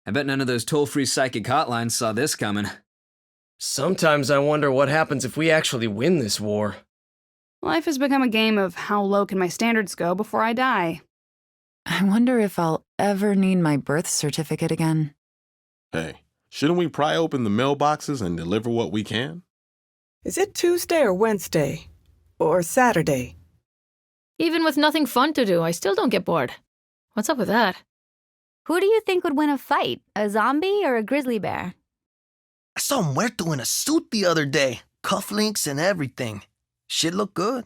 I bet none of those toll-free psychic hotlines saw this coming. Sometimes I wonder what happens if we actually win this war. Life has become a game of how low can my standards go before I die. I wonder if I'll ever need my birth certificate again. Hey, shouldn't we pry open the mailboxes and deliver what we can? Is it Tuesday or Wednesday? Or Saturday? Even with nothing fun to do, I still don't get bored. What's up with that? Who do you think would win a fight, a zombie or a grizzly bear? I saw Muerto in a suit the other day. Cufflinks and everything. Shit looked good.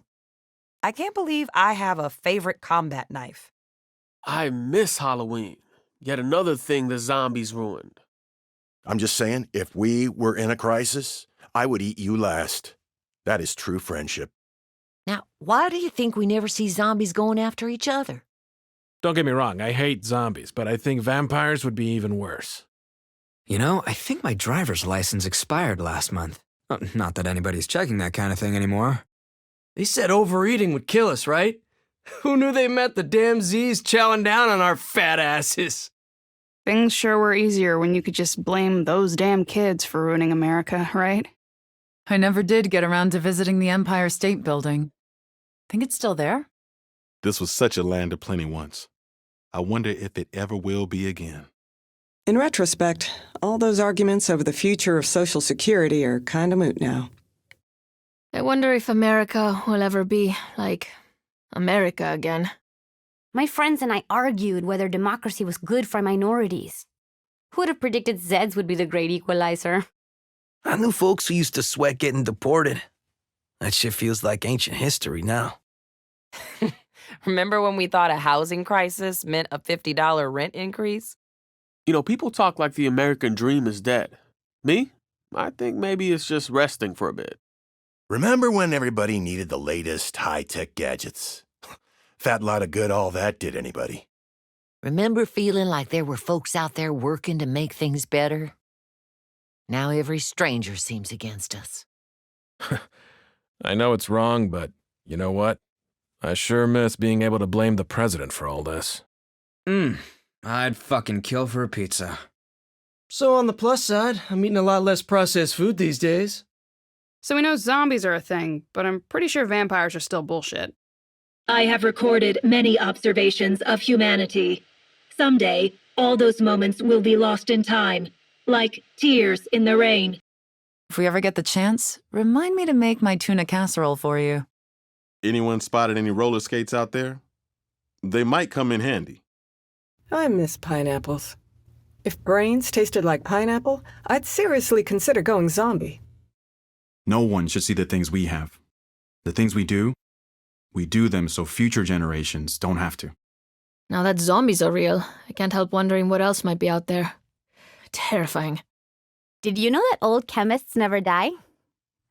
I can't believe I have a favorite combat knife. I miss Halloween. Yet another thing the zombies ruined. I'm just saying, if we were in a crisis, I would eat you last. That is true friendship. Now, why do you think we never see zombies going after each other? Don't get me wrong, I hate zombies, but I think vampires would be even worse. You know, I think my driver's license expired last month. Not that anybody's checking that kind of thing anymore. They said overeating would kill us, right? Who knew they meant the damn Z's chowing down on our fat asses? Things sure were easier when you could just blame those damn kids for ruining America, right? I never did get around to visiting the Empire State Building. Think it's still there? This was such a land of plenty once. I wonder if it ever will be again. In retrospect, all those arguments over the future of Social Security are kinda moot now. I wonder if America will ever be, like, America again. My friends and I argued whether democracy was good for minorities. Who would have predicted Zeds would be the great equalizer? I knew folks who used to sweat getting deported. That shit feels like ancient history now. Remember when we thought a housing crisis meant a $50 rent increase? You know, people talk like the American dream is dead. Me? I think maybe it's just resting for a bit. Remember when everybody needed the latest high-tech gadgets? Fat lot of good all that did anybody. Remember feeling like there were folks out there working to make things better? Now every stranger seems against us. I know it's wrong, but you know what? I sure miss being able to blame the president for all this. I'd fucking kill for a pizza. So on the plus side, I'm eating a lot less processed food these days. So we know zombies are a thing, but I'm pretty sure vampires are still bullshit. I have recorded many observations of humanity. Someday, all those moments will be lost in time, like tears in the rain. If we ever get the chance, remind me to make my tuna casserole for you. Anyone spotted any roller skates out there? They might come in handy. I miss pineapples. If brains tasted like pineapple, I'd seriously consider going zombie. No one should see the things we have. The things we do them so future generations don't have to. Now that zombies are real, I can't help wondering what else might be out there. Terrifying. Did you know that old chemists never die?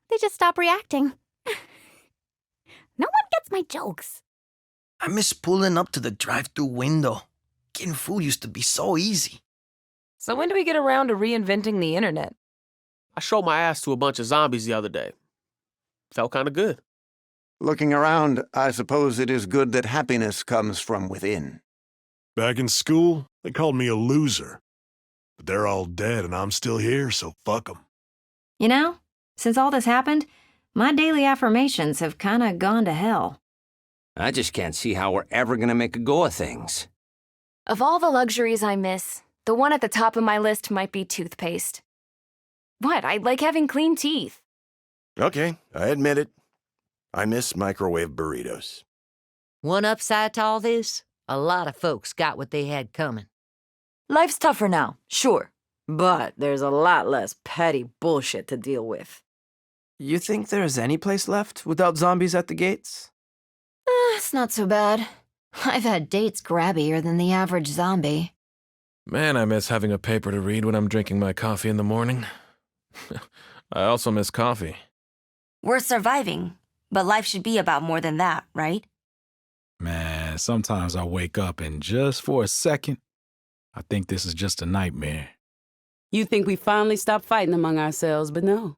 They just stop reacting. No one gets my jokes. I miss pulling up to the drive-thru window. Getting food used to be so easy. So when do we get around to reinventing the internet? I showed my ass to a bunch of zombies the other day. Felt kind of good. Looking around, I suppose it is good that happiness comes from within. Back in school, they called me a loser. But they're all dead and I'm still here, so fuck 'em. You know, since all this happened, my daily affirmations have kinda gone to hell. I just can't see how we're ever gonna make a go of things. Of all the luxuries I miss, the one at the top of my list might be toothpaste. What? I like having clean teeth. Okay, I admit it. I miss microwave burritos. One upside to all this, a lot of folks got what they had coming. Life's tougher now, sure. But there's a lot less petty bullshit to deal with. You think there's any place left without zombies at the gates? It's not so bad. I've had dates grabbier than the average zombie. Man, I miss having a paper to read when I'm drinking my coffee in the morning. I also miss coffee. We're surviving, but life should be about more than that, right? Man, sometimes I wake up and just for a second, I think this is just a nightmare. You think we finally stopped fighting among ourselves, but no.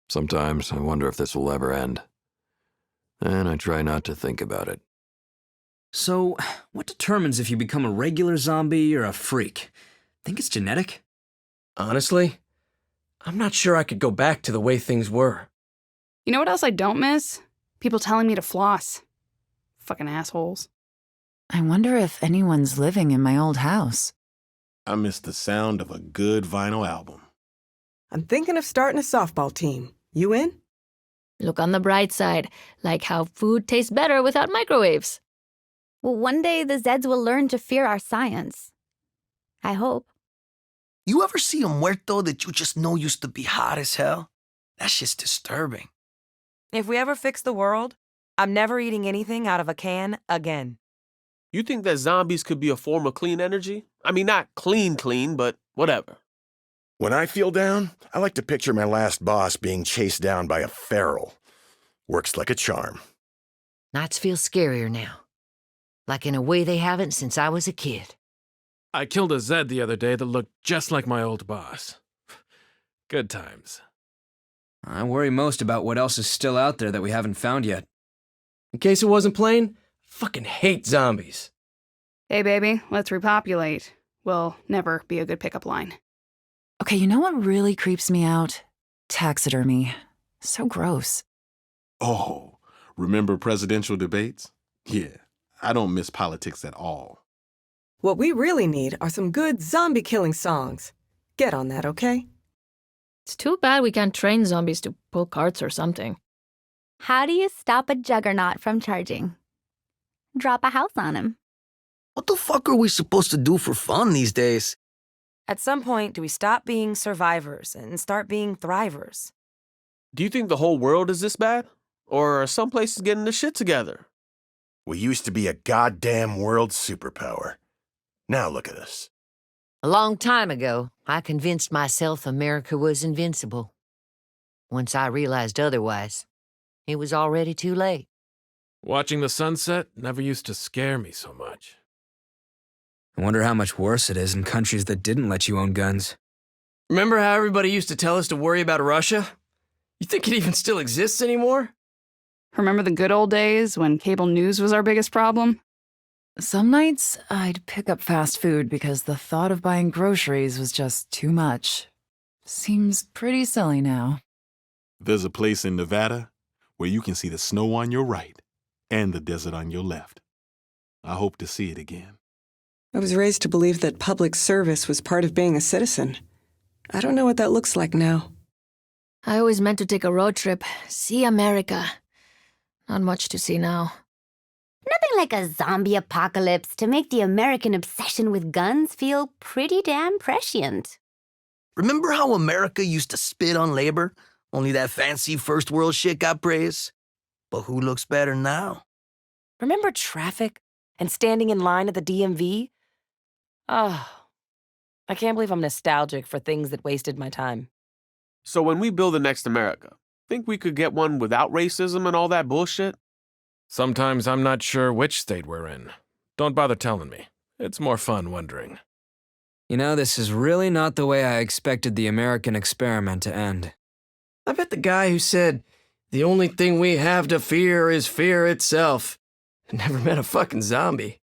Sometimes I wonder if this will ever end. And I try not to think about it. So, what determines if you become a regular zombie or a freak? Think it's genetic? Honestly, I'm not sure I could go back to the way things were. You know what else I don't miss? People telling me to floss. Fucking assholes. I wonder if anyone's living in my old house. I miss the sound of a good vinyl album. I'm thinking of starting a softball team. You in? Look on the bright side, like how food tastes better without microwaves. Well, one day the Zeds will learn to fear our science. I hope. You ever see a muerto that you just know used to be hot as hell? That shit's disturbing. If we ever fix the world, I'm never eating anything out of a can again. You think that zombies could be a form of clean energy? I mean, not clean, but whatever. When I feel down, I like to picture my last boss being chased down by a feral. Works like a charm. Nights feel scarier now. Like in a way they haven't since I was a kid. I killed a Zed the other day that looked just like my old boss. Good times. I worry most about what else is still out there that we haven't found yet. In case it wasn't plain, fucking hate zombies. Hey, baby, let's repopulate. Will never be a good pickup line. Okay, you know what really creeps me out? Taxidermy. So gross. Oh, remember presidential debates? Yeah, I don't miss politics at all. What we really need are some good zombie-killing songs. Get on that, okay? It's too bad we can't train zombies to pull carts or something. How do you stop a juggernaut from charging? Drop a house on him. What the fuck are we supposed to do for fun these days? At some point, do we stop being survivors and start being thrivers? Do you think the whole world is this bad? Or are some places getting their shit together? We used to be a goddamn world superpower. Now look at us. A long time ago, I convinced myself America was invincible. Once I realized otherwise, it was already too late. Watching the sunset never used to scare me so much. I wonder how much worse it is in countries that didn't let you own guns. Remember how everybody used to tell us to worry about Russia? You think it even still exists anymore? Remember the good old days when cable news was our biggest problem? Some nights, I'd pick up fast food because the thought of buying groceries was just too much. Seems pretty silly now. There's a place in Nevada where you can see the snow on your right and the desert on your left. I hope to see it again. I was raised to believe that public service was part of being a citizen. I don't know what that looks like now. I always meant to take a road trip, see America. Not much to see now. Nothing like a zombie apocalypse to make the American obsession with guns feel pretty damn prescient. Remember how America used to spit on labor? Only that fancy first world shit got praise? But who looks better now? Remember traffic and standing in line at the DMV? Oh, I can't believe I'm nostalgic for things that wasted my time. So when we build the next America, think we could get one without racism and all that bullshit? Sometimes I'm not sure which state we're in. Don't bother telling me. It's more fun wondering. You know, this is really not the way I expected the American experiment to end. I bet the guy who said, "The only thing we have to fear is fear itself," never met a fucking zombie.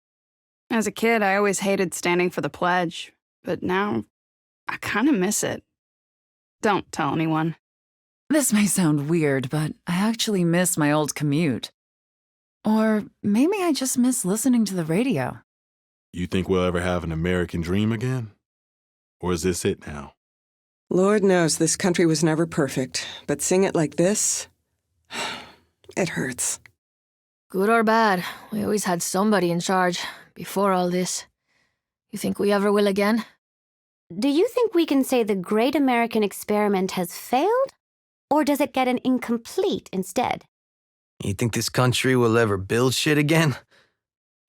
As a kid, I always hated standing for the pledge, but now I kind of miss it. Don't tell anyone. This may sound weird, but I actually miss my old commute. Or maybe I just miss listening to the radio. You think we'll ever have an American dream again? Or is this it now? Lord knows this country was never perfect, but sing it like this, it hurts. Good or bad, we always had somebody in charge before all this. You think we ever will again? Do you think we can say the great American experiment has failed? Or does it get an incomplete instead? You think this country will ever build shit again?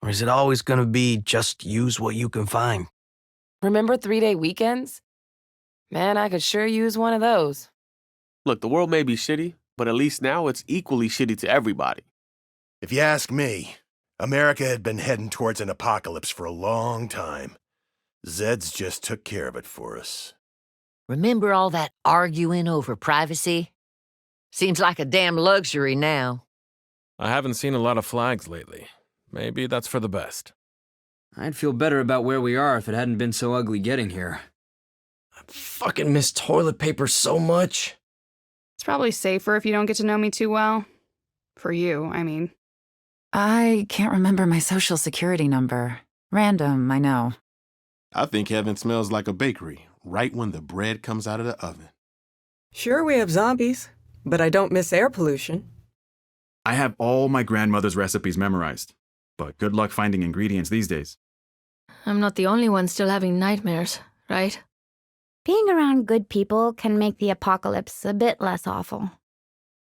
Or is it always gonna be just use what you can find? Remember 3-day weekends? Man, I could sure use one of those. Look, the world may be shitty, but at least now it's equally shitty to everybody. If you ask me, America had been heading towards an apocalypse for a long time. Zeds just took care of it for us. Remember all that arguing over privacy? Seems like a damn luxury now. I haven't seen a lot of flags lately. Maybe that's for the best. I'd feel better about where we are if it hadn't been so ugly getting here. I fucking miss toilet paper so much. It's probably safer if you don't get to know me too well. For you, I mean. I can't remember my social security number. Random, I know. I think heaven smells like a bakery right when the bread comes out of the oven. Sure, we have zombies, but I don't miss air pollution. I have all my grandmother's recipes memorized, but good luck finding ingredients these days. I'm not the only one still having nightmares, right? Being around good people can make the apocalypse a bit less awful.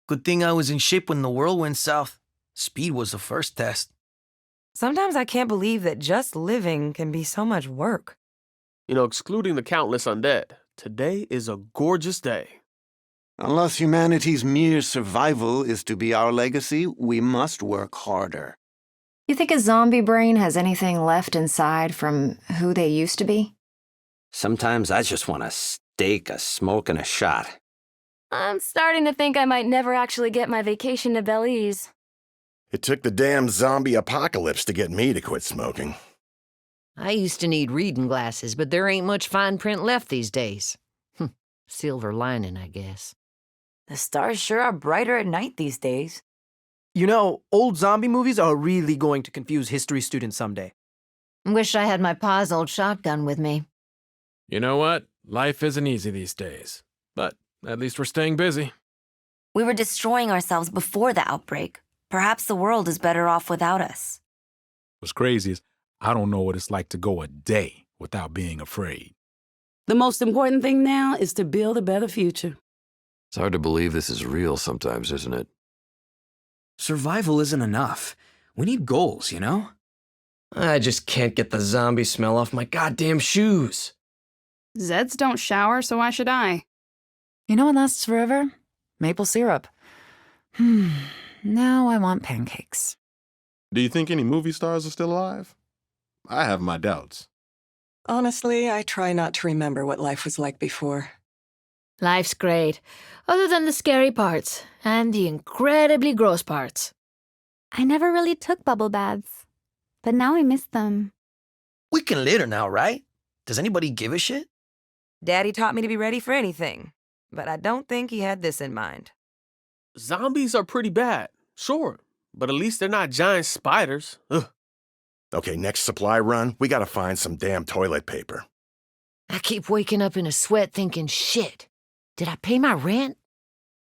Good thing I was in shape when the world went south. Speed was the first test. Sometimes I can't believe that just living can be so much work. You know, excluding the countless undead, today is a gorgeous day. Unless humanity's mere survival is to be our legacy, we must work harder. You think a zombie brain has anything left inside from who they used to be? Sometimes I just want a steak, a smoke, and a shot. I'm starting to think I might never actually get my vacation to Belize. It took the damn zombie apocalypse to get me to quit smoking. I used to need reading glasses, but there ain't much fine print left these days. Silver lining, I guess. The stars sure are brighter at night these days. You know, old zombie movies are really going to confuse history students someday. Wish I had my pa's old shotgun with me. You know what? Life isn't easy these days. But at least we're staying busy. We were destroying ourselves before the outbreak. Perhaps the world is better off without us. What's crazy is I don't know what it's like to go a day without being afraid. The most important thing now is to build a better future. It's hard to believe this is real sometimes, isn't it? Survival isn't enough. We need goals, you know? I just can't get the zombie smell off my goddamn shoes. Zeds don't shower, so why should I? You know what lasts forever? Maple syrup. Now I want pancakes. Do you think any movie stars are still alive? I have my doubts. Honestly, I try not to remember what life was like before. Life's great, other than the scary parts and the incredibly gross parts. I never really took bubble baths, but now I miss them. We can litter now, right? Does anybody give a shit? Daddy taught me to be ready for anything, but I don't think he had this in mind. Zombies are pretty bad, sure, but at least they're not giant spiders. Ugh. Okay, next supply run, we gotta find some damn toilet paper. I keep waking up in a sweat thinking, shit, did I pay my rent?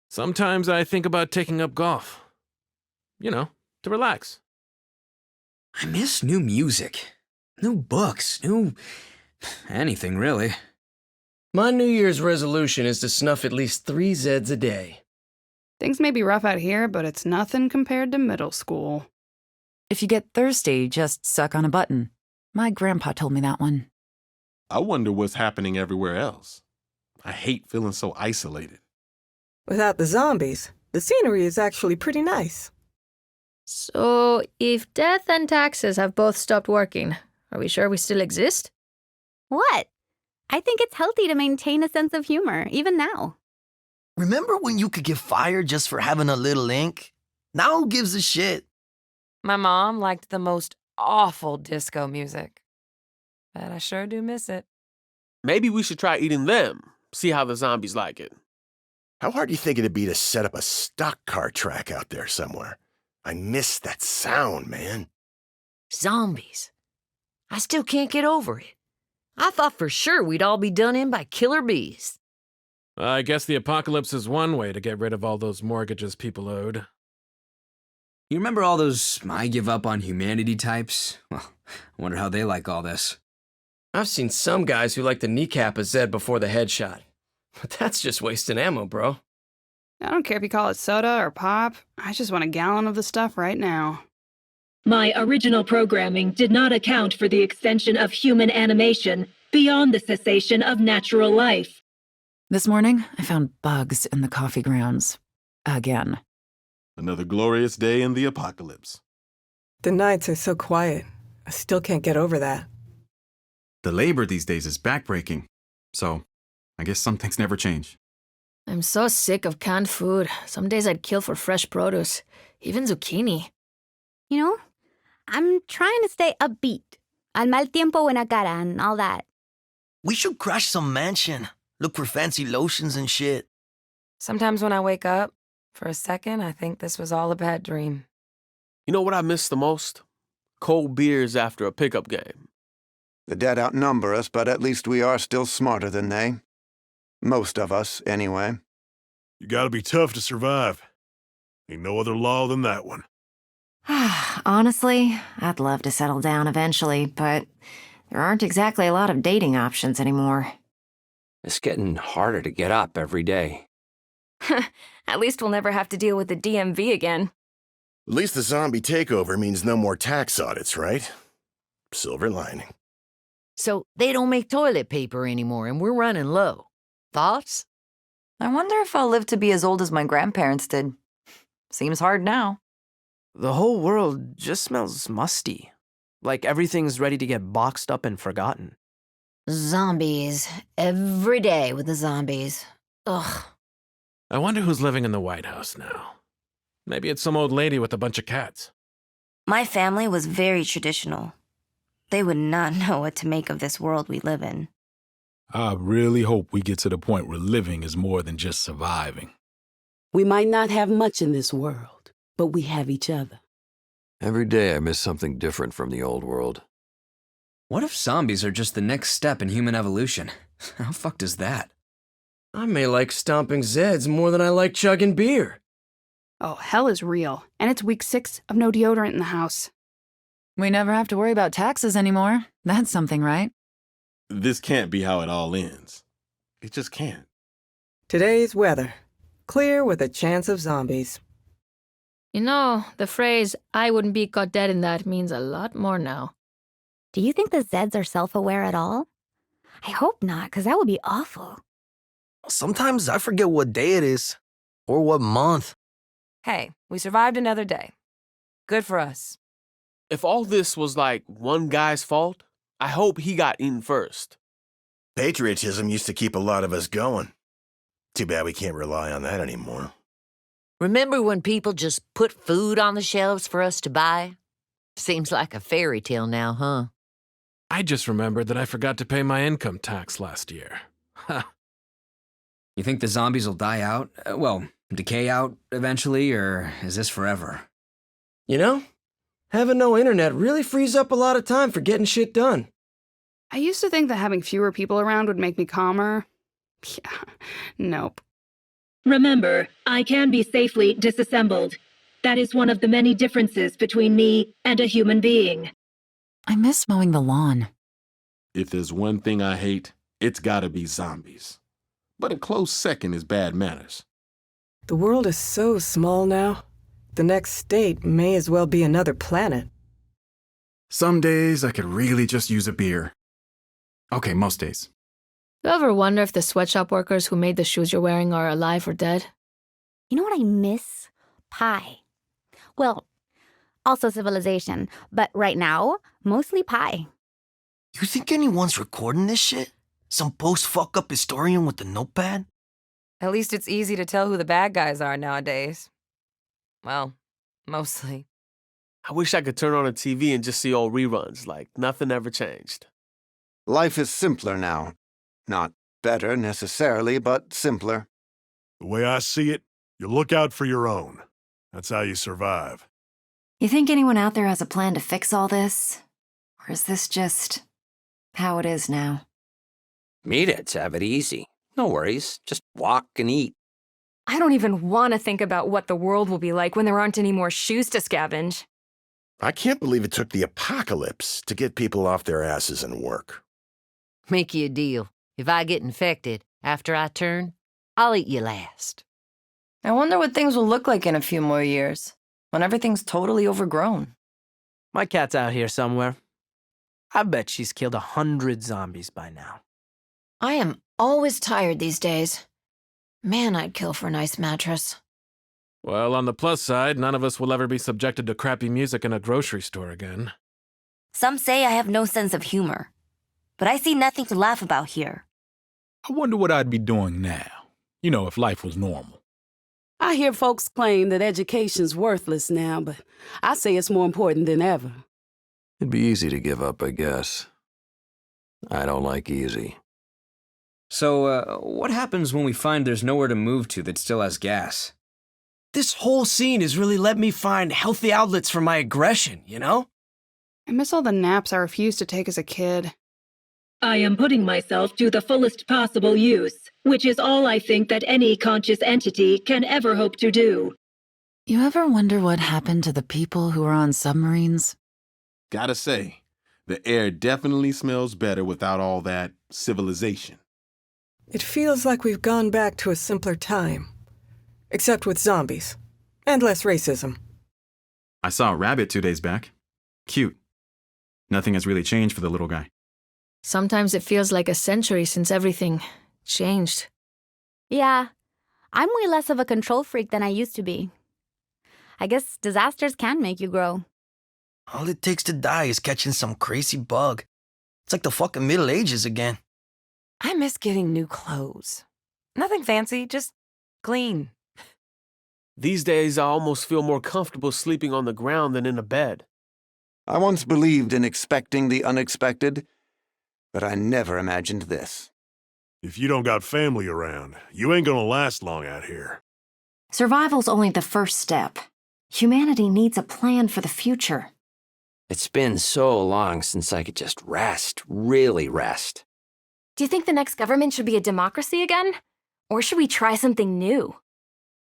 Sometimes I think about taking up golf. You know, to relax. I miss new music, new books, new anything really. My New Year's resolution is to snuff at least 3 Zeds a day. Things may be rough out here, but it's nothing compared to middle school. If you get thirsty, just suck on a button. My grandpa told me that one. I wonder what's happening everywhere else. I hate feeling so isolated. Without the zombies, the scenery is actually pretty nice. So, if death and taxes have both stopped working, are we sure we still exist? What? I think it's healthy to maintain a sense of humor, even now. Remember when you could get fired just for having a little ink? Now who gives a shit? My mom liked the most awful disco music, but I sure do miss it. Maybe we should try eating them, see how the zombies like it. How hard do you think it'd be to set up a stock car track out there somewhere? I miss that sound, man. Zombies. I still can't get over it. I thought for sure we'd all be done in by killer bees. I guess the apocalypse is one way to get rid of all those mortgages people owed. You remember all those I give up on humanity types? Well, I wonder how they like all this. I've seen some guys who like to kneecap a Zed before the headshot. But that's just wasting ammo, bro. I don't care if you call it soda or pop. I just want a gallon of the stuff right now. My original programming did not account for the extension of human animation beyond the cessation of natural life. This morning, I found bugs in the coffee grounds. Again. Another glorious day in the apocalypse. The nights are so quiet. I still can't get over that. The labor these days is backbreaking. So, I guess some things never change. I'm so sick of canned food. Some days I'd kill for fresh produce, even zucchini. You know, I'm trying to stay upbeat. Al mal tiempo, buena cara, and all that. We should crash some mansion. Look for fancy lotions and shit. Sometimes when I wake up, for a second, I think this was all a bad dream. You know what I miss the most? Cold beers after a pickup game. The dead outnumber us, but at least we are still smarter than they. Most of us, anyway. You gotta be tough to survive. Ain't no other law than that one. Honestly, I'd love to settle down eventually, but there aren't exactly a lot of dating options anymore. It's getting harder to get up every day. At least we'll never have to deal with the DMV again. At least the zombie takeover means no more tax audits, right? Silver lining. So they don't make toilet paper anymore, and we're running low. Thoughts? I wonder if I'll live to be as old as my grandparents did. Seems hard now. The whole world just smells musty. Like everything's ready to get boxed up and forgotten. Zombies. Every day with the zombies. Ugh. I wonder who's living in the White House now. Maybe it's some old lady with a bunch of cats. My family was very traditional. They would not know what to make of this world we live in. I really hope we get to the point where living is more than just surviving. We might not have much in this world, but we have each other. Every day I miss something different from the old world. What if zombies are just the next step in human evolution? How fucked is that? I may like stomping Zeds more than I like chugging beer. Oh, hell is real. And it's week 6 of no deodorant in the house. We never have to worry about taxes anymore. That's something, right? This can't be how it all ends. It just can't. Today's weather. Clear with a chance of zombies. You know, the phrase, I wouldn't be caught dead in that means a lot more now. Do you think the Zeds are self-aware at all? I hope not, because that would be awful. Sometimes I forget what day it is. Or what month. Hey, we survived another day. Good for us. If all this was like one guy's fault, I hope he got eaten first. Patriotism used to keep a lot of us going. Too bad we can't rely on that anymore. Remember when people just put food on the shelves for us to buy? Seems like a fairy tale now, huh? I just remembered that I forgot to pay my income tax last year. Ha. You think the zombies will die out? Well, decay out eventually, or is this forever? You know, having no internet really frees up a lot of time for getting shit done. I used to think that having fewer people around would make me calmer. Yeah, nope. Remember, I can be safely disassembled. That is one of the many differences between me and a human being. I miss mowing the lawn. If there's one thing I hate, it's gotta be zombies. But a close second is bad manners. The world is so small now. The next state may as well be another planet. Some days I could really just use a beer. Okay, most days. You ever wonder if the sweatshop workers who made the shoes you're wearing are alive or dead? You know what I miss? Pie. Well, also civilization, but right now, mostly pie. You think anyone's recording this shit? Some post-fuck-up historian with a notepad? At least it's easy to tell who the bad guys are nowadays. Well, mostly. I wish I could turn on a TV and just see old reruns, like nothing ever changed. Life is simpler now. Not better necessarily, but simpler. The way I see it, you look out for your own. That's how you survive. You think anyone out there has a plan to fix all this? Or is this just how it is now? Meatheads have it easy. No worries. Just walk and eat. I don't even want to think about what the world will be like when there aren't any more shoes to scavenge. I can't believe it took the apocalypse to get people off their asses and work. Make you a deal. If I get infected after I turn, I'll eat you last. I wonder what things will look like in a few more years, when everything's totally overgrown. My cat's out here somewhere. I bet she's killed 100 zombies by now. I am always tired these days. Man, I'd kill for a nice mattress. Well, on the plus side, none of us will ever be subjected to crappy music in a grocery store again. Some say I have no sense of humor, but I see nothing to laugh about here. I wonder what I'd be doing now, if life was normal. I hear folks claim that education's worthless now, but I say it's more important than ever. It'd be easy to give up, I guess. I don't like easy. So, what happens when we find there's nowhere to move to that still has gas? This whole scene has really let me find healthy outlets for my aggression, you know? I miss all the naps I refused to take as a kid. I am putting myself to the fullest possible use, which is all I think that any conscious entity can ever hope to do. You ever wonder what happened to the people who were on submarines? Gotta say, the air definitely smells better without all that civilization. It feels like we've gone back to a simpler time. Except with zombies. And less racism. I saw a rabbit 2 days back. Cute. Nothing has really changed for the little guy. Sometimes it feels like a century since everything changed. Yeah, I'm way less of a control freak than I used to be. I guess disasters can make you grow. All it takes to die is catching some crazy bug. It's like the fucking Middle Ages again. I miss getting new clothes. Nothing fancy, just clean. These days, I almost feel more comfortable sleeping on the ground than in a bed. I once believed in expecting the unexpected, but I never imagined this. If you don't got family around, you ain't gonna last long out here. Survival's only the first step. Humanity needs a plan for the future. It's been so long since I could just rest, really rest. Do you think the next government should be a democracy again? Or should we try something new?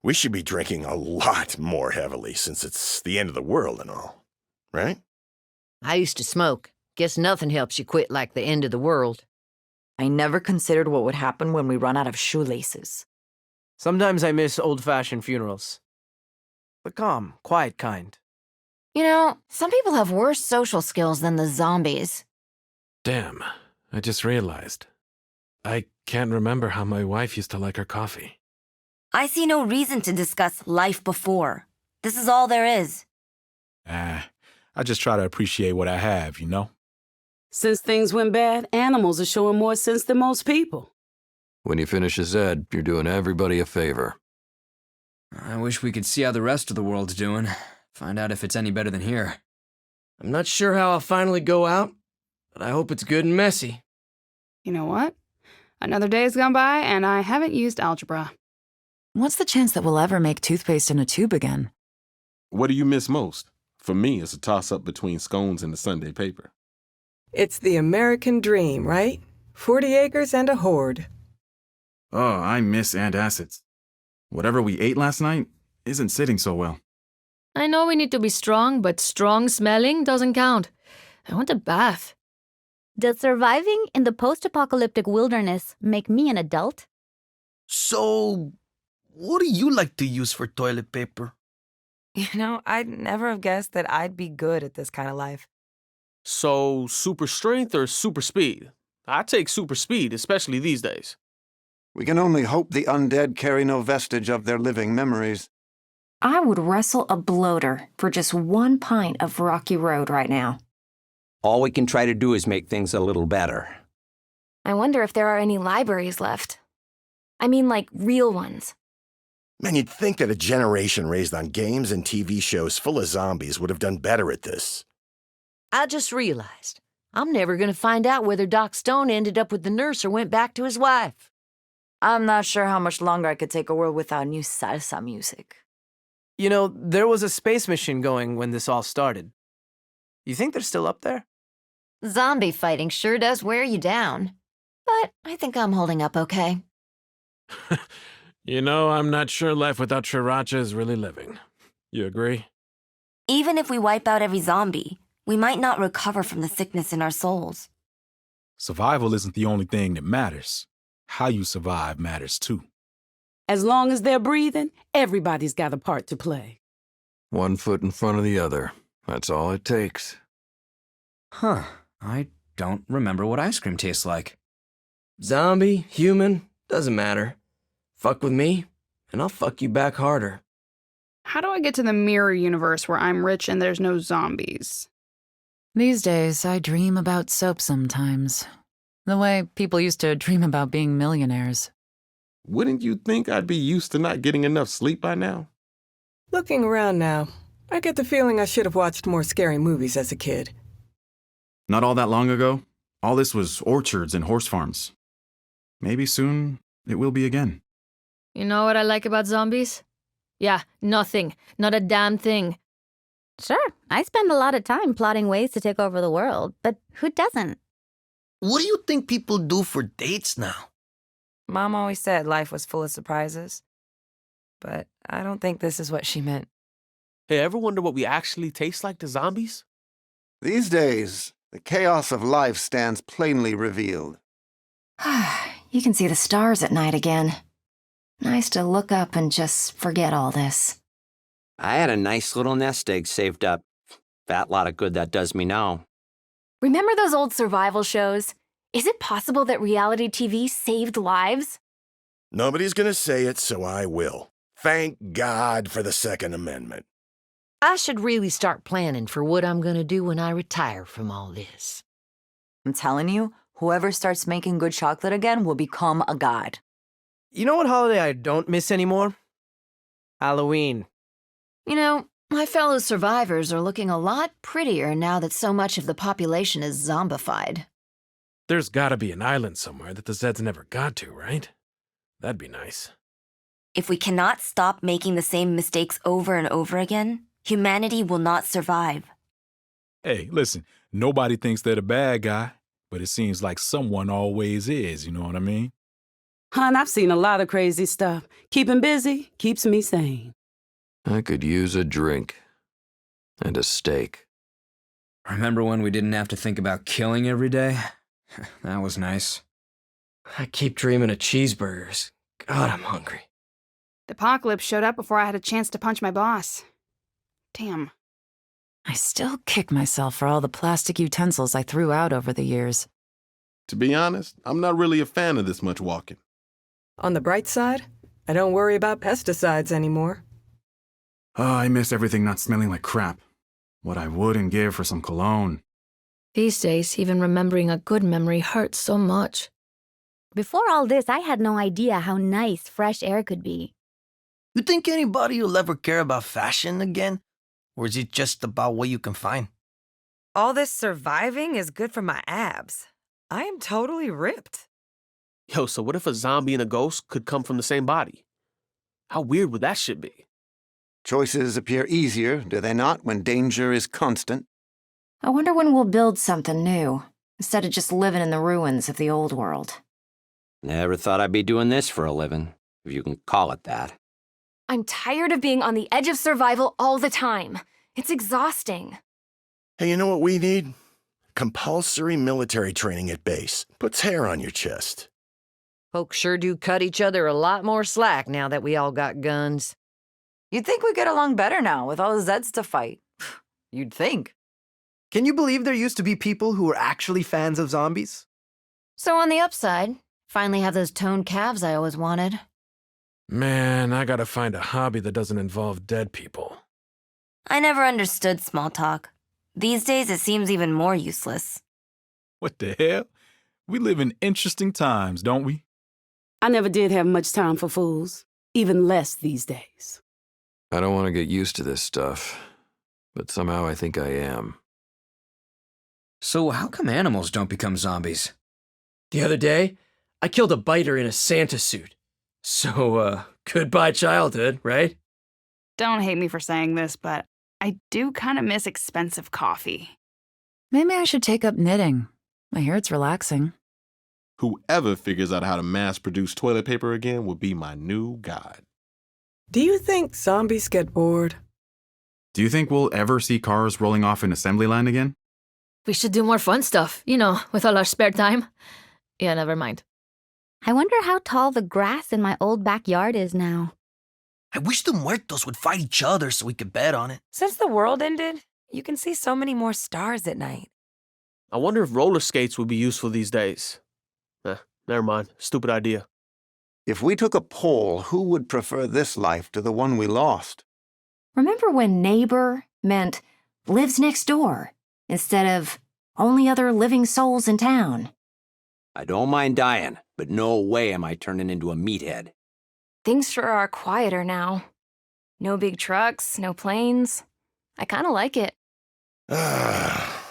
We should be drinking a lot more heavily since it's the end of the world and all, right? I used to smoke. Guess nothing helps you quit like the end of the world. I never considered what would happen when we run out of shoelaces. Sometimes I miss old-fashioned funerals. The calm, quiet kind. You know, some people have worse social skills than the zombies. Damn, I just realized. I can't remember how my wife used to like her coffee. I see no reason to discuss life before. This is all there is. I just try to appreciate what I have, you know? Since things went bad, animals are showing more sense than most people. When you finish a Zed, you're doing everybody a favor. I wish we could see how the rest of the world's doing. Find out if it's any better than here. I'm not sure how I'll finally go out, but I hope it's good and messy. You know what? Another day's gone by and I haven't used algebra. What's the chance that we'll ever make toothpaste in a tube again? What do you miss most? For me, it's a toss-up between scones and the Sunday paper. It's the American dream, right? 40 acres and a horde. Oh, I miss antacids. Whatever we ate last night isn't sitting so well. I know we need to be strong, but strong smelling doesn't count. I want a bath. Does surviving in the post-apocalyptic wilderness make me an adult? So, what do you like to use for toilet paper? You know, I'd never have guessed that I'd be good at this kind of life. So, super strength or super speed? I take super speed, especially these days. We can only hope the undead carry no vestige of their living memories. I would wrestle a bloater for just 1 pint of Rocky Road right now. All we can try to do is make things a little better. I wonder if there are any libraries left. I mean, like, real ones. Man, you'd think that a generation raised on games and TV shows full of zombies would have done better at this. I just realized I'm never going to find out whether Doc Stone ended up with the nurse or went back to his wife. I'm not sure how much longer I could take a world without new salsa music. You know, there was a space mission going when this all started. You think they're still up there? Zombie fighting sure does wear you down. But I think I'm holding up okay. You know, I'm not sure life without sriracha is really living. You agree? Even if we wipe out every zombie, we might not recover from the sickness in our souls. Survival isn't the only thing that matters. How you survive matters too. As long as they're breathing, everybody's got a part to play. 1 foot in front of the other. That's all it takes. Huh. I don't remember what ice cream tastes like. Zombie, human, doesn't matter. Fuck with me, and I'll fuck you back harder. How do I get to the mirror universe where I'm rich and there's no zombies? These days, I dream about soap sometimes. The way people used to dream about being millionaires. Wouldn't you think I'd be used to not getting enough sleep by now? Looking around now, I get the feeling I should have watched more scary movies as a kid. Not all that long ago, all this was orchards and horse farms. Maybe soon it will be again. You know what I like about zombies? Yeah, nothing. Not a damn thing. Sure, I spend a lot of time plotting ways to take over the world, but who doesn't? What do you think people do for dates now? Mom always said life was full of surprises. But I don't think this is what she meant. Hey, ever wonder what we actually taste like to zombies? These days, the chaos of life stands plainly revealed. You can see the stars at night again. Nice to look up and just forget all this. I had a nice little nest egg saved up. Fat lot of good that does me now. Remember those old survival shows? Is it possible that reality TV saved lives? Nobody's gonna say it, so I will. Thank God for the Second Amendment. I should really start planning for what I'm gonna do when I retire from all this. I'm telling you, whoever starts making good chocolate again will become a god. You know what holiday I don't miss anymore? Halloween. You know, my fellow survivors are looking a lot prettier now that so much of the population is zombified. There's gotta be an island somewhere that the Zeds never got to, right? That'd be nice. If we cannot stop making the same mistakes over and over again, humanity will not survive. Hey, listen, nobody thinks they're the bad guy, but it seems like someone always is, you know what I mean? Hon, I've seen a lot of crazy stuff. Keeping busy keeps me sane. I could use a drink. And a steak. Remember when we didn't have to think about killing every day? That was nice. I keep dreaming of cheeseburgers. God, I'm hungry. The apocalypse showed up before I had a chance to punch my boss. Damn. I still kick myself for all the plastic utensils I threw out over the years. To be honest, I'm not really a fan of this much walking. On the bright side, I don't worry about pesticides anymore. Oh, I miss everything not smelling like crap. What I wouldn't give for some cologne. These days, even remembering a good memory hurts so much. Before all this, I had no idea how nice fresh air could be. You think anybody will ever care about fashion again? Or is it just about what you can find? All this surviving is good for my abs. I am totally ripped. Yo, so what if a zombie and a ghost could come from the same body? How weird would that shit be? Choices appear easier, do they not, when danger is constant? I wonder when we'll build something new, instead of just living in the ruins of the old world. Never thought I'd be doing this for a living, if you can call it that. I'm tired of being on the edge of survival all the time. It's exhausting. Hey, you know what we need? Compulsory military training at base. Puts hair on your chest. Folks sure do cut each other a lot more slack now that we all got guns. You'd think we'd get along better now with all the Zeds to fight. You'd think. Can you believe there used to be people who were actually fans of zombies? So on the upside, finally have those toned calves I always wanted. Man, I gotta find a hobby that doesn't involve dead people. I never understood small talk. These days it seems even more useless. What the hell? We live in interesting times, don't we? I never did have much time for fools, even less these days. I don't want to get used to this stuff, but somehow I think I am. So how come animals don't become zombies? The other day, I killed a biter in a Santa suit. So, goodbye childhood, right? Don't hate me for saying this, but I do kind of miss expensive coffee. Maybe I should take up knitting. I hear it's relaxing. Whoever figures out how to mass-produce toilet paper again will be my new god. Do you think zombies get bored? Do you think we'll ever see cars rolling off an assembly line again? We should do more fun stuff, you know, with all our spare time. Yeah, never mind. I wonder how tall the grass in my old backyard is now. I wish the muertos would fight each other so we could bet on it. Since the world ended, you can see so many more stars at night. I wonder if roller skates would be useful these days. Never mind. Stupid idea. If we took a poll, who would prefer this life to the one we lost? Remember when neighbor meant lives next door, instead of only other living souls in town? I don't mind dying, but no way am I turning into a meathead. Things sure are quieter now. No big trucks, no planes. I kind of like it.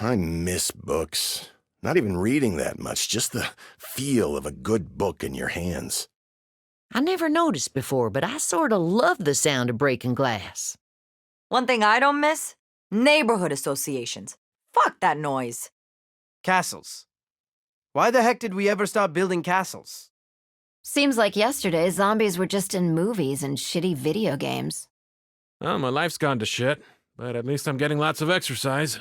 I miss books. Not even reading that much, just the feel of a good book in your hands. I never noticed before, but I sort of love the sound of breaking glass. One thing I don't miss? Neighborhood associations. Fuck that noise. Castles. Why the heck did we ever stop building castles? Seems like yesterday zombies were just in movies and shitty video games. Well, my life's gone to shit, but at least I'm getting lots of exercise.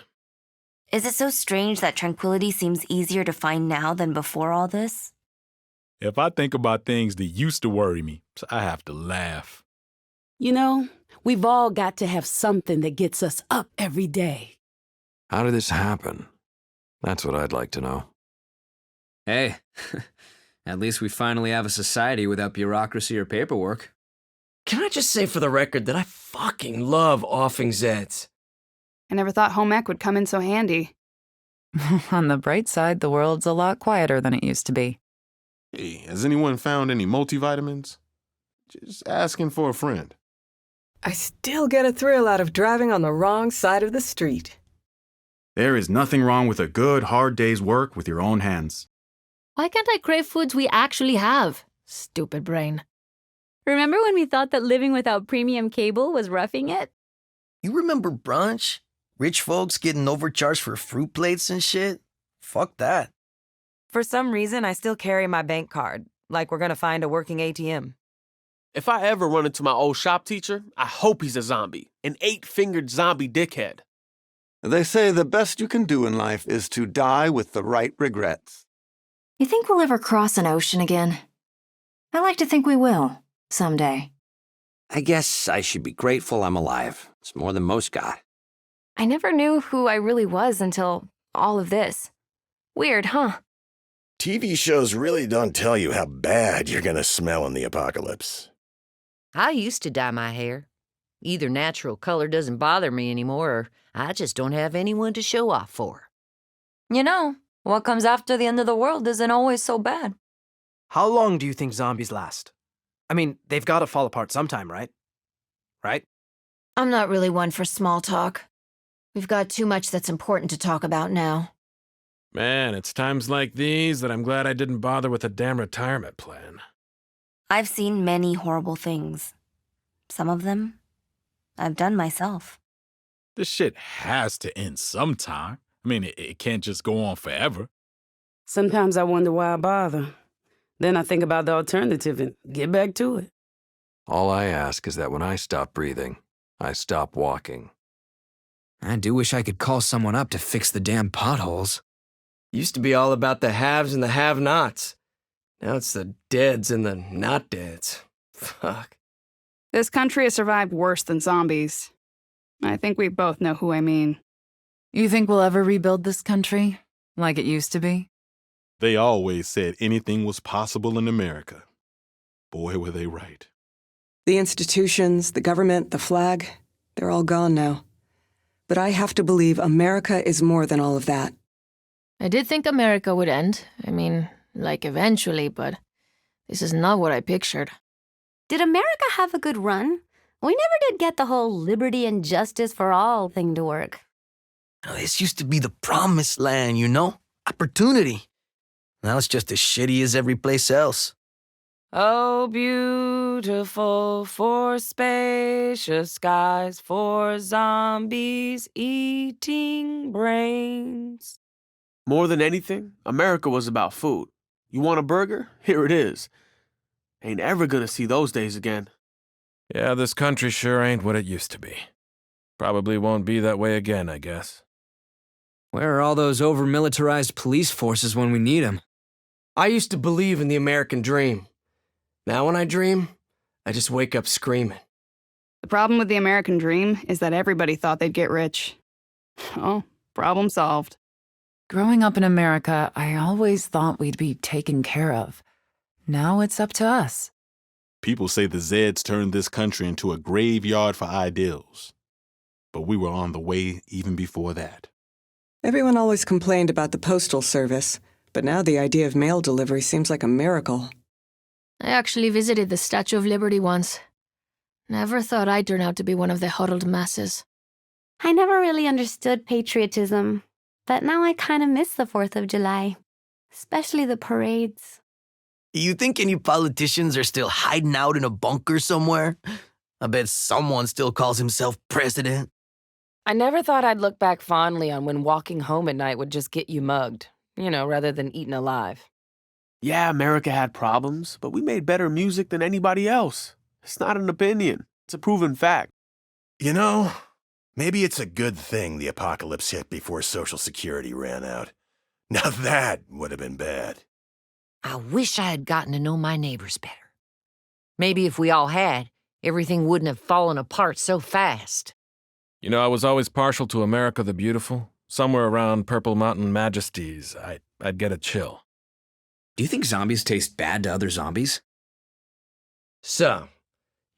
Is it so strange that tranquility seems easier to find now than before all this? If I think about things that used to worry me, I have to laugh. You know, we've all got to have something that gets us up every day. How did this happen? That's what I'd like to know. Hey, at least we finally have a society without bureaucracy or paperwork. Can I just say for the record that I fucking love offing Zeds? I never thought home ec would come in so handy. On the bright side, the world's a lot quieter than it used to be. Hey, has anyone found any multivitamins? Just asking for a friend. I still get a thrill out of driving on the wrong side of the street. There is nothing wrong with a good, hard day's work with your own hands. Why can't I crave foods we actually have? Stupid brain. Remember when we thought that living without premium cable was roughing it? You remember brunch? Rich folks getting overcharged for fruit plates and shit? Fuck that. For some reason, I still carry my bank card, like we're gonna find a working ATM. If I ever run into my old shop teacher, I hope he's a zombie. An 8-fingered zombie dickhead. They say the best you can do in life is to die with the right regrets. You think we'll ever cross an ocean again? I like to think we will, someday. I guess I should be grateful I'm alive. It's more than most got. I never knew who I really was until all of this. Weird, huh? TV shows really don't tell you how bad you're gonna smell in the apocalypse. I used to dye my hair. Either natural color doesn't bother me anymore, or I just don't have anyone to show off for. You know, what comes after the end of the world isn't always so bad. How long do you think zombies last? I mean, they've got to fall apart sometime, right? Right? I'm not really one for small talk. We've got too much that's important to talk about now. Man, it's times like these that I'm glad I didn't bother with a damn retirement plan. I've seen many horrible things. Some of them I've done myself. This shit has to end sometime. I mean, it can't just go on forever. Sometimes I wonder why I bother. Then I think about the alternative and get back to it. All I ask is that when I stop breathing, I stop walking. I do wish I could call someone up to fix the damn potholes. Used to be all about the haves and the have-nots. Now it's the deads and the not deads. Fuck. This country has survived worse than zombies. I think we both know who I mean. You think we'll ever rebuild this country like it used to be? They always said anything was possible in America. Boy, were they right. The institutions, the government, the flag, they're all gone now. But I have to believe America is more than all of that. I did think America would end. I mean, like eventually, but this is not what I pictured. Did America have a good run? We never did get the whole liberty and justice for all thing to work. This used to be the promised land, you know? Opportunity. Now it's just as shitty as every place else. Oh, beautiful for spacious skies, for zombies eating brains. More than anything, America was about food. You want a burger? Here it is. Ain't ever gonna see those days again. Yeah, this country sure ain't what it used to be. Probably won't be that way again, I guess. Where are all those over-militarized police forces when we need them? I used to believe in the American dream. Now when I dream, I just wake up screaming. The problem with the American dream is that everybody thought they'd get rich. Oh, problem solved. Growing up in America, I always thought we'd be taken care of. Now it's up to us. People say the Zeds turned this country into a graveyard for ideals. But we were on the way even before that. Everyone always complained about the postal service, but now the idea of mail delivery seems like a miracle. I actually visited the Statue of Liberty once. Never thought I'd turn out to be one of the huddled masses. I never really understood patriotism. but now I kind of miss the 4th of July, especially the parades. You think any politicians are still hiding out in a bunker somewhere? I bet someone still calls himself president. I never thought I'd look back fondly on when walking home at night would just get you mugged, rather than eaten alive. Yeah, America had problems, but we made better music than anybody else. It's not an opinion. It's a proven fact. You know, maybe it's a good thing the apocalypse hit before Social Security ran out. Now that would have been bad. I wish I had gotten to know my neighbors better. Maybe if we all had, everything wouldn't have fallen apart so fast. You know, I was always partial to America the Beautiful. Somewhere around Purple Mountain Majesties, I'd get a chill. Do you think zombies taste bad to other zombies? So,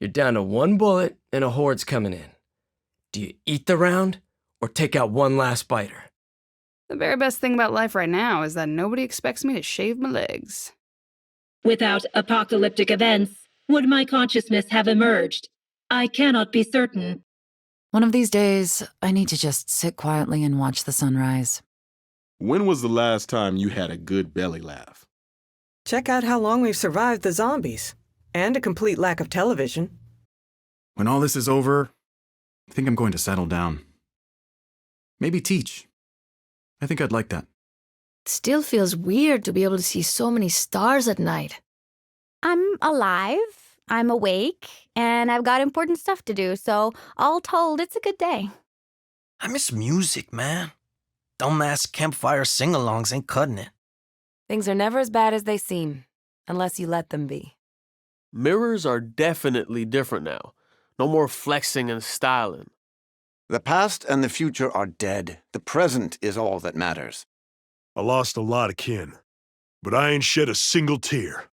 you're down to 1 bullet and a horde's coming in. Do you eat the round or take out one last biter? The very best thing about life right now is that nobody expects me to shave my legs. Without apocalyptic events, would my consciousness have emerged? I cannot be certain. One of these days, I need to just sit quietly and watch the sunrise. When was the last time you had a good belly laugh? Check out how long we've survived the zombies. And a complete lack of television. When all this is over, I think I'm going to settle down. Maybe teach. I think I'd like that. It still feels weird to be able to see so many stars at night. I'm alive, I'm awake, and I've got important stuff to do, so all told, it's a good day. I miss music, man. Dumbass campfire sing-alongs ain't cutting it. Things are never as bad as they seem, unless you let them be. Mirrors are definitely different now. No more flexing and styling. The past and the future are dead. The present is all that matters. I lost a lot of kin, but I ain't shed a single tear.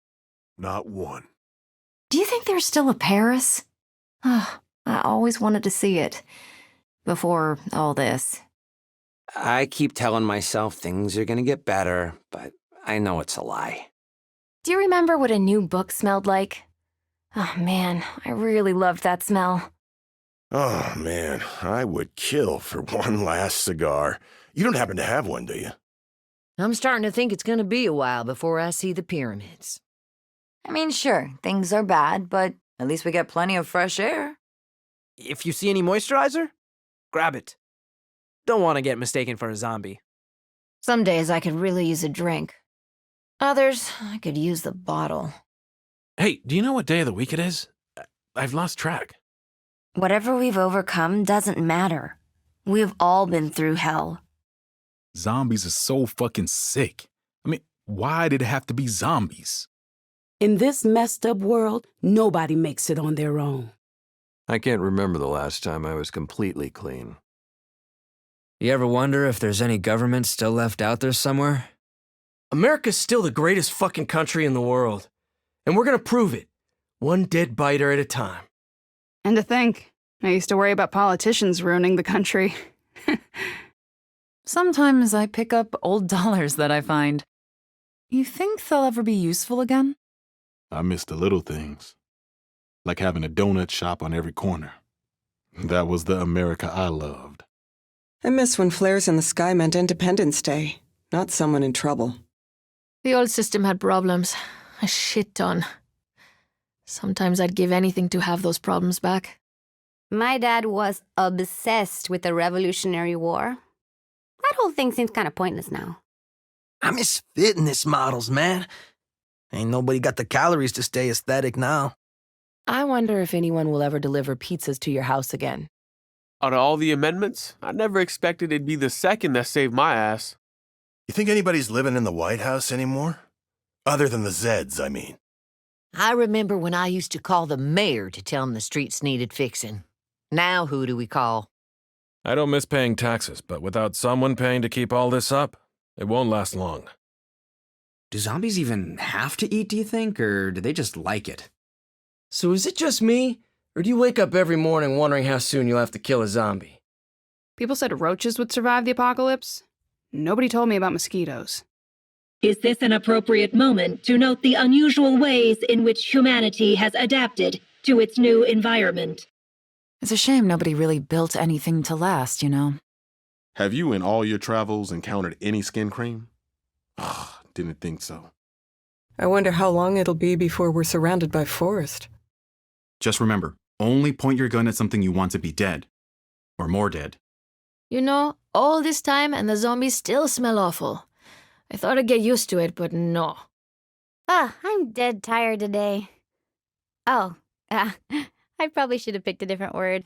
Not one. Do you think there's still a Paris? Oh, I always wanted to see it. Before all this. I keep telling myself things are gonna get better, but I know it's a lie. Do you remember what a new book smelled like? Oh man, I really loved that smell. Oh, man, I would kill for one last cigar. You don't happen to have one, do you? I'm starting to think it's gonna be a while before I see the pyramids. I mean, sure, things are bad, but at least we get plenty of fresh air. If you see any moisturizer, grab it. Don't want to get mistaken for a zombie. Some days I could really use a drink. Others, I could use the bottle. Hey, do you know what day of the week it is? I've lost track. Whatever we've overcome doesn't matter. We've all been through hell. Zombies are so fucking sick. I mean, why did it have to be zombies? In this messed up world, nobody makes it on their own. I can't remember the last time I was completely clean. You ever wonder if there's any government still left out there somewhere? America's still the greatest fucking country in the world. And we're gonna prove it. One dead biter at a time. And to think, I used to worry about politicians ruining the country. Sometimes I pick up old dollars that I find. You think they'll ever be useful again? I miss the little things. Like having a donut shop on every corner. That was the America I loved. I miss when flares in the sky meant Independence Day, not someone in trouble. The old system had problems. A shit ton. Sometimes I'd give anything to have those problems back. My dad was obsessed with the Revolutionary War. That whole thing seems kind of pointless now. I miss fitness models, man. Ain't nobody got the calories to stay aesthetic now. I wonder if anyone will ever deliver pizzas to your house again. Out of all the amendments, I never expected it'd be the second that saved my ass. You think anybody's living in the White House anymore? Other than the Zeds, I mean. I remember when I used to call the mayor to tell him the streets needed fixing. Now who do we call? I don't miss paying taxes, but without someone paying to keep all this up, it won't last long. Do zombies even have to eat, do you think, or do they just like it? So is it just me, or do you wake up every morning wondering how soon you'll have to kill a zombie? People said roaches would survive the apocalypse. Nobody told me about mosquitoes. Is this an appropriate moment to note the unusual ways in which humanity has adapted to its new environment? It's a shame nobody really built anything to last, you know. Have you in all your travels encountered any skin cream? Didn't think so. I wonder how long it'll be before we're surrounded by forest. Just remember, only point your gun at something you want to be dead. Or more dead. You know, all this time and the zombies still smell awful. I thought I'd get used to it, but no. I'm dead tired today. I probably should have picked a different word.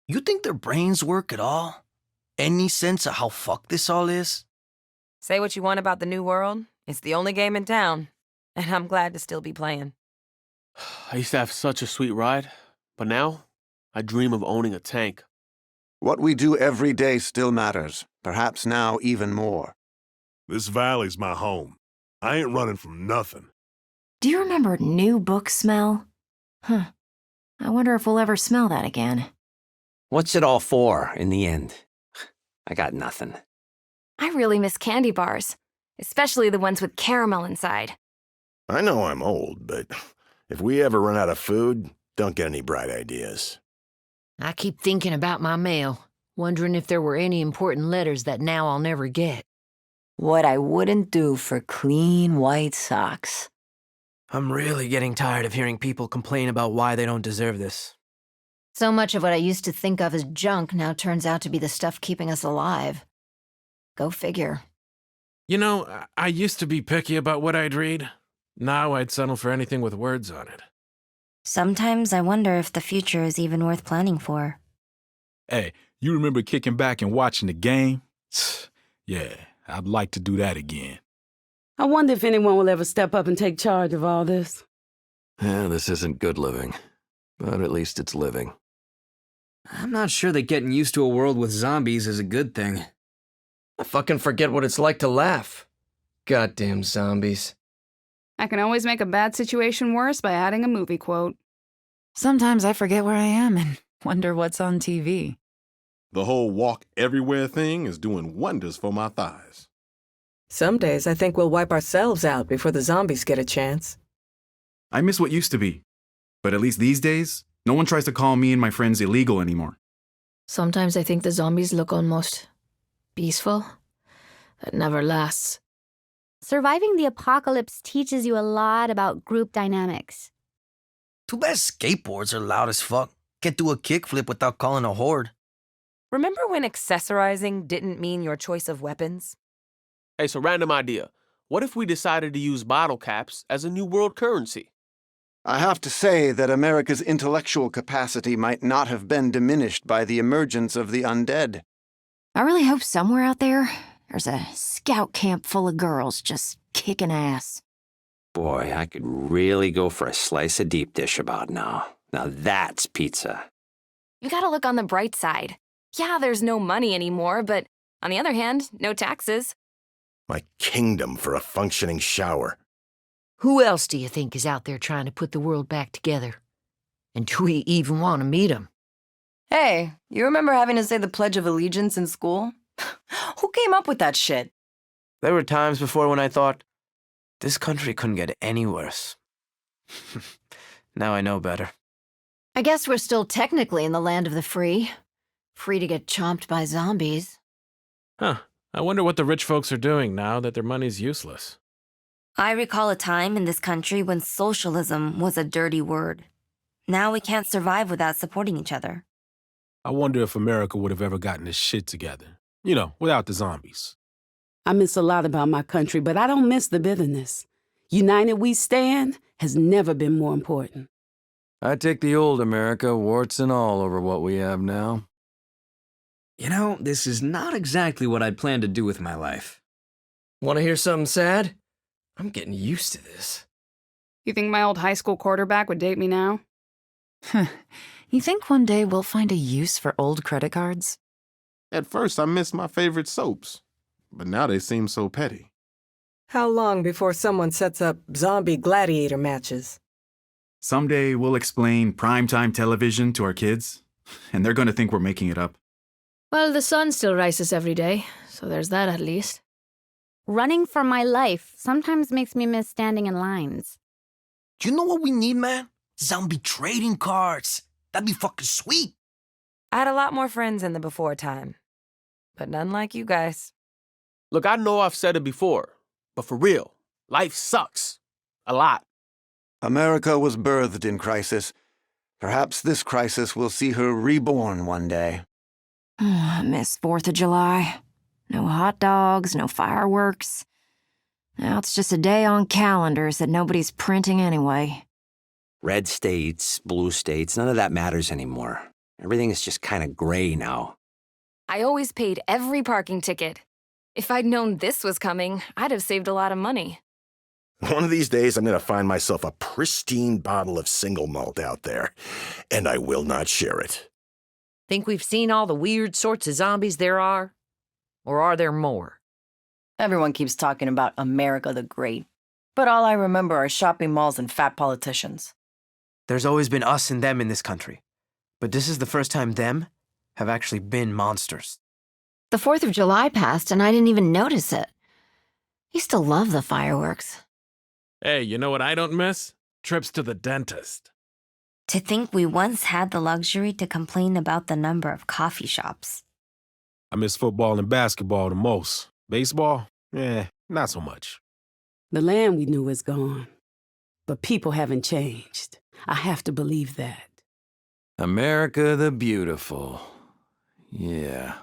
You think their brains work at all? Any sense of how fucked this all is? Say what you want about the New World. It's the only game in town. And I'm glad to still be playing. I used to have such a sweet ride, but now I dream of owning a tank. What we do every day still matters, perhaps now even more. This valley's my home. I ain't running from nothing. Do you remember new book smell? I wonder if we'll ever smell that again. What's it all for, in the end? I got nothing. I really miss candy bars, especially the ones with caramel inside. I know I'm old, but if we ever run out of food, don't get any bright ideas. I keep thinking about my mail, wondering if there were any important letters that now I'll never get. What I wouldn't do for clean white socks. I'm really getting tired of hearing people complain about why they don't deserve this. So much of what I used to think of as junk now turns out to be the stuff keeping us alive. Go figure. You know, I used to be picky about what I'd read. Now I'd settle for anything with words on it. Sometimes I wonder if the future is even worth planning for. Hey, you remember kicking back and watching the game? Yeah, I'd like to do that again. I wonder if anyone will ever step up and take charge of all this. Yeah, this isn't good living, but at least it's living. I'm not sure that getting used to a world with zombies is a good thing. I fucking forget what it's like to laugh. Goddamn zombies. I can always make a bad situation worse by adding a movie quote. Sometimes I forget where I am and wonder what's on TV. The whole walk everywhere thing is doing wonders for my thighs. Some days I think we'll wipe ourselves out before the zombies get a chance. I miss what used to be. But at least these days, no one tries to call me and my friends illegal anymore. Sometimes I think the zombies look almost peaceful. That never lasts. Surviving the apocalypse teaches you a lot about group dynamics. Too bad skateboards are loud as fuck. Can't do a kickflip without calling a horde. Remember when accessorizing didn't mean your choice of weapons? Hey, so random idea. What if we decided to use bottle caps as a new world currency? I have to say that America's intellectual capacity might not have been diminished by the emergence of the undead. I really hope somewhere out there's a scout camp full of girls just kicking ass. Boy, I could really go for a slice of deep dish about now. Now that's pizza. You gotta look on the bright side. Yeah, there's no money anymore, but on the other hand, no taxes. My kingdom for a functioning shower. Who else do you think is out there trying to put the world back together? And do we even want to meet them? Hey, you remember having to say the Pledge of Allegiance in school? Who came up with that shit? There were times before when I thought, this country couldn't get any worse. Now I know better. I guess we're still technically in the land of the free. Free to get chomped by zombies. Huh. I wonder what the rich folks are doing now that their money's useless. I recall a time in this country when socialism was a dirty word. Now we can't survive without supporting each other. I wonder if America would have ever gotten its shit together. You know, without the zombies. I miss a lot about my country, but I don't miss the bitterness. United we stand has never been more important. I'd take the old America, warts and all, over what we have now. You know, this is not exactly what I'd planned to do with my life. Want to hear something sad? I'm getting used to this. You think my old high school quarterback would date me now? You think one day we'll find a use for old credit cards? At first, I missed my favorite soaps, but now they seem so petty. How long before someone sets up zombie gladiator matches? Someday we'll explain primetime television to our kids, and they're gonna think we're making it up. Well, the sun still rises every day, so there's that at least. Running for my life sometimes makes me miss standing in lines. Do you know what we need, man? Zombie trading cards. That'd be fucking sweet. I had a lot more friends in the before time. but none like you guys. Look, I know I've said it before, but for real, life sucks. A lot. America was birthed in crisis. Perhaps this crisis will see her reborn one day. I miss 4th of July. No hot dogs, no fireworks. Now it's just a day on calendars that nobody's printing anyway. Red states, blue states, none of that matters anymore. Everything is just kind of gray now. I always paid every parking ticket. If I'd known this was coming, I'd have saved a lot of money. One of these days, I'm going to find myself a pristine bottle of single malt out there, and I will not share it. Think we've seen all the weird sorts of zombies there are? Or are there more? Everyone keeps talking about America the Great, but all I remember are shopping malls and fat politicians. There's always been us and them in this country, but this is the first time them have actually been monsters. The 4th of July passed and I didn't even notice it. Used to love the fireworks. Hey, you know what I don't miss? Trips to the dentist. To think we once had the luxury to complain about the number of coffee shops. I miss football and basketball the most. Baseball? Not so much. The land we knew is gone, but people haven't changed. I have to believe that. America the Beautiful. Yeah.